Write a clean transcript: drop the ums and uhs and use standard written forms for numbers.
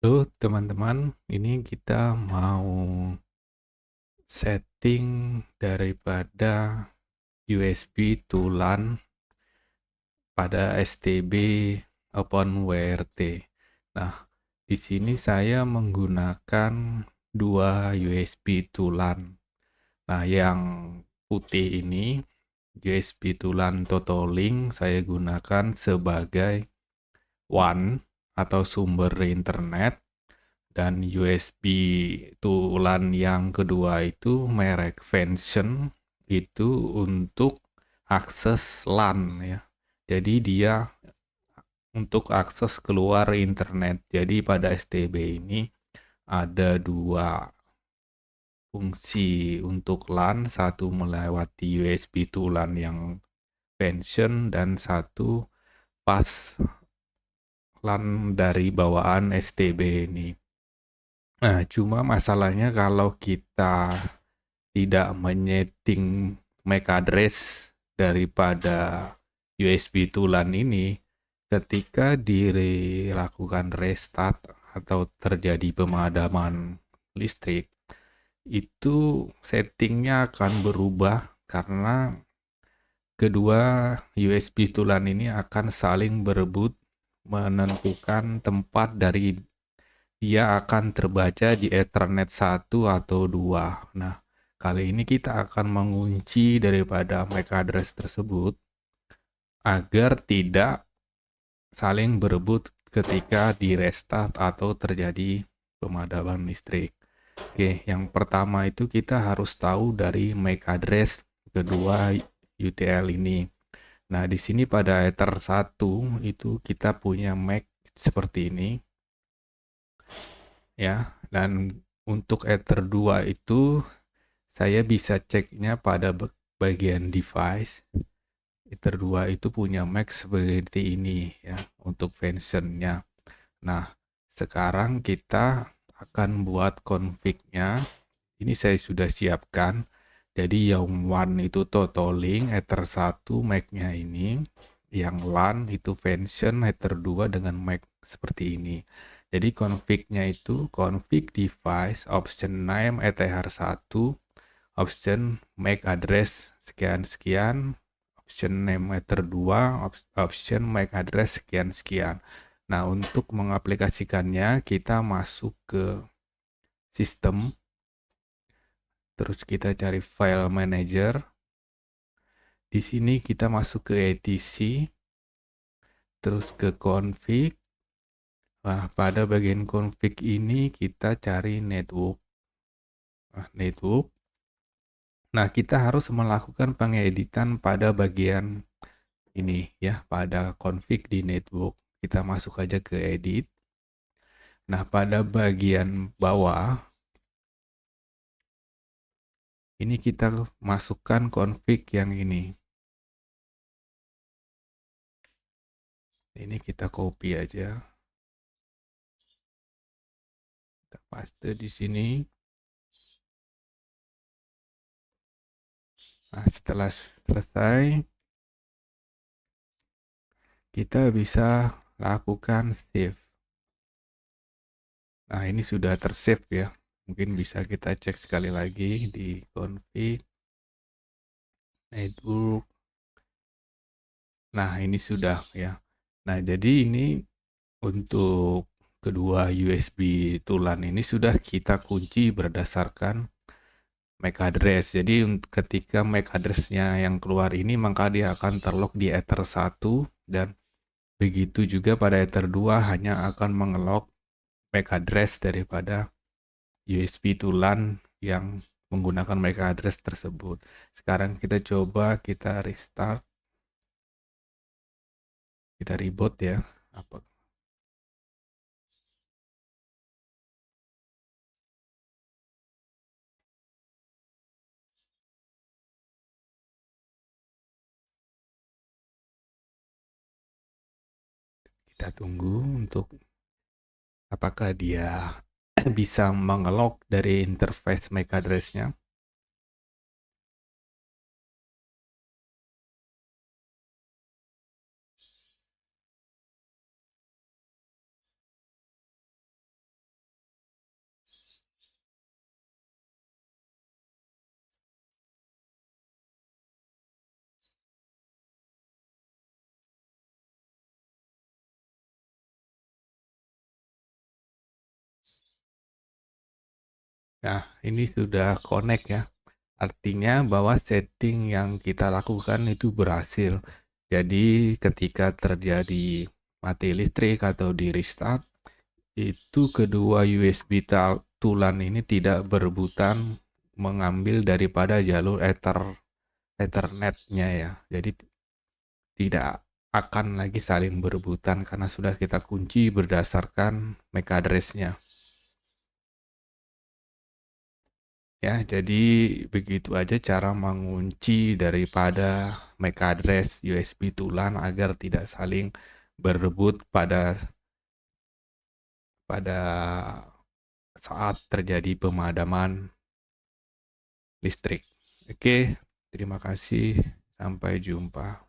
Halo teman-teman, ini kita mau setting daripada USB to LAN pada STB OpenWRT. Nah, di sini saya menggunakan dua USB to LAN. Nah, yang putih ini USB to LAN Totolink saya gunakan sebagai WAN atau sumber internet. Dan USB to LAN yang kedua itu merek Vention itu untuk akses LAN ya. Jadi dia untuk akses keluar internet. Jadi pada STB ini ada dua fungsi untuk LAN, satu melewati USB to LAN yang Vention dan satu pas LAN dari bawaan STB ini. Nah, cuma masalahnya kalau kita tidak menyeting MAC address daripada USB to LAN ini, ketika dilakukan restart atau terjadi pemadaman listrik, itu settingnya akan berubah karena kedua USB to LAN ini akan saling berebut menentukan tempat dari dia akan terbaca di Ethernet 1 atau 2. Nah, kali ini kita akan mengunci daripada MAC address tersebut agar tidak saling berebut ketika di restart atau terjadi pemadaman listrik. Oke, yang pertama itu kita harus tahu dari MAC address kedua UTL ini. Nah, di sini pada Ether 1 itu kita punya MAC seperti ini ya. Dan untuk Ether 2 itu saya bisa ceknya pada bagian device. Ether 2 itu punya MAC seperti ini ya untuk functionnya. Nah, sekarang kita akan buat config-nya. Ini saya sudah siapkan. Jadi yang WAN itu Totolink, Ether 1 MAC-nya ini. Yang LAN itu function, Ether 2 dengan MAC seperti ini. Jadi config-nya itu config device option name ETH1 option MAC address sekian-sekian, option name Ether 2, option MAC address sekian-sekian. Nah, untuk mengaplikasikannya kita masuk ke sistem, terus kita cari file manager. Di sini kita masuk ke etc, terus ke config. Nah, pada bagian config ini kita cari network. Nah, network. Nah, kita harus melakukan pengeditan pada bagian ini ya, pada config di network. Kita masuk aja ke edit. Nah, pada bagian bawah ini kita masukkan config yang ini. Ini kita copy aja. Kita paste di sini. Nah, setelah selesai, kita bisa lakukan save. Nah, ini sudah tersave ya. Mungkin bisa kita cek sekali lagi di config, network. Nah, ini sudah ya. Nah, jadi ini untuk kedua USB tulan ini sudah kita kunci berdasarkan MAC address. Jadi ketika MAC address-nya yang keluar ini maka dia akan terlock di Ether 1 dan begitu juga pada Ether 2 hanya akan mengelok MAC address daripada USB to LAN yang menggunakan MAC address tersebut. Sekarang kita coba kita restart. Kita reboot ya. Apa kita tunggu untuk apakah dia bisa mengelok dari interface MAC address-nya. Nah, ini sudah connect ya. Artinya bahwa setting yang kita lakukan itu berhasil. Jadi ketika terjadi mati listrik atau di restart, itu kedua USB tulan ini tidak berebutan mengambil daripada jalur Ethernetnya ya. Jadi tidak akan lagi saling berebutan karena sudah kita kunci berdasarkan MAC address-nya. Ya, jadi begitu aja cara mengunci daripada MAC address USB tulan agar tidak saling berebut pada pada saat terjadi pemadaman listrik. Oke, terima kasih. Sampai jumpa.